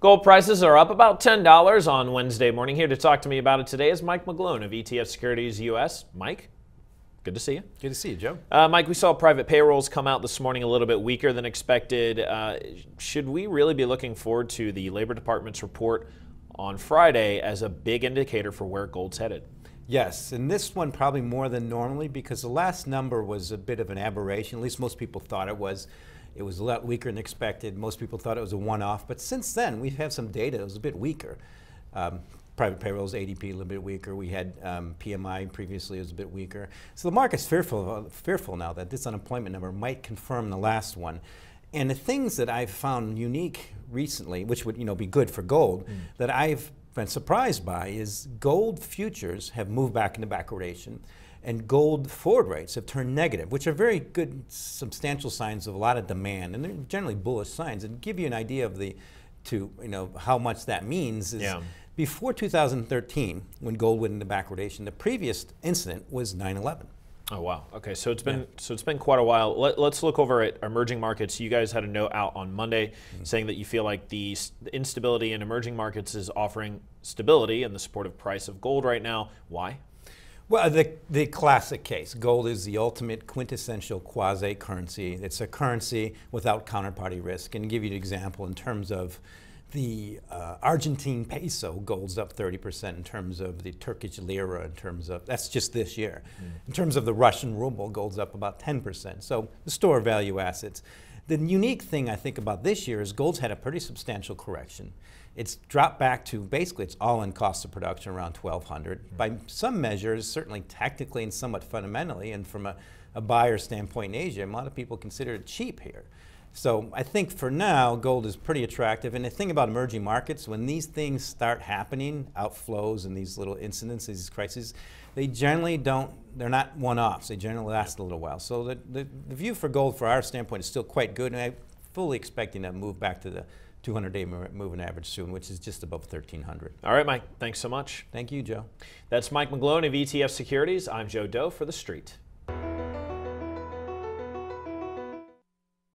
Gold prices are up about $10 on Wednesday morning. Here to talk to me about it today is Mike McGlone of ETF Securities U.S. Mike, good to see you. Good to see you, Joe. Mike, we saw private payrolls come out this morning a little bit weaker than expected. Should we really be looking forward to the Labor Department's report on Friday as a big indicator for where gold's headed? Yes, and this one probably more than normally because the last number was a bit of an aberration. At least most people thought it was. It was a lot weaker than expected. Most people thought it was a one-off, but since then we've had some data that was a bit weaker. Private payrolls, ADP, a little bit weaker. We had PMI previously, was a bit weaker. So the market's fearful now that this unemployment number might confirm the last one. And the things that I've found unique recently, which would be good for gold, that I've been surprised by is gold futures have moved back into backwardation, and gold forward rates have turned negative, which are very good, substantial signs of a lot of demand, and they're generally bullish signs. And give you an idea of how much that means is before 2013, when gold went into backwardation, the previous incident was 9/11. Oh wow. Okay, so it's been quite a while. Let's look over at emerging markets. You guys had a note out on Monday saying that you feel like the instability in emerging markets is offering stability in the supportive price of gold right now. Why? Well, the classic case. Gold is the ultimate quintessential quasi-currency. It's a currency without counterparty risk. And to give you an example, in terms of the Argentine peso, gold's up 30%. In terms of the Turkish lira, in terms of, that's just this year. In terms of the Russian ruble, gold's up about 10%. So the store of value assets. The unique thing I think about this year is gold's had a pretty substantial correction. It's dropped back to basically its all-in cost of production around 1,200. By some measures, certainly technically and somewhat fundamentally, and from a buyer standpoint in Asia, a lot of people consider it cheap here. So I think for now, gold is pretty attractive. And the thing about emerging markets, when these things start happening, outflows and these little incidents, these crises, they generally they're not one-offs. They generally last a little while. So the view for gold, for our standpoint, is still quite good. And I'm fully expecting to move back to the 200-day moving average soon, which is just above 1,300. All right, Mike. Thanks so much. Thank you, Joe. That's Mike McGlone of ETF Securities. I'm Joe Deaux for TheStreet.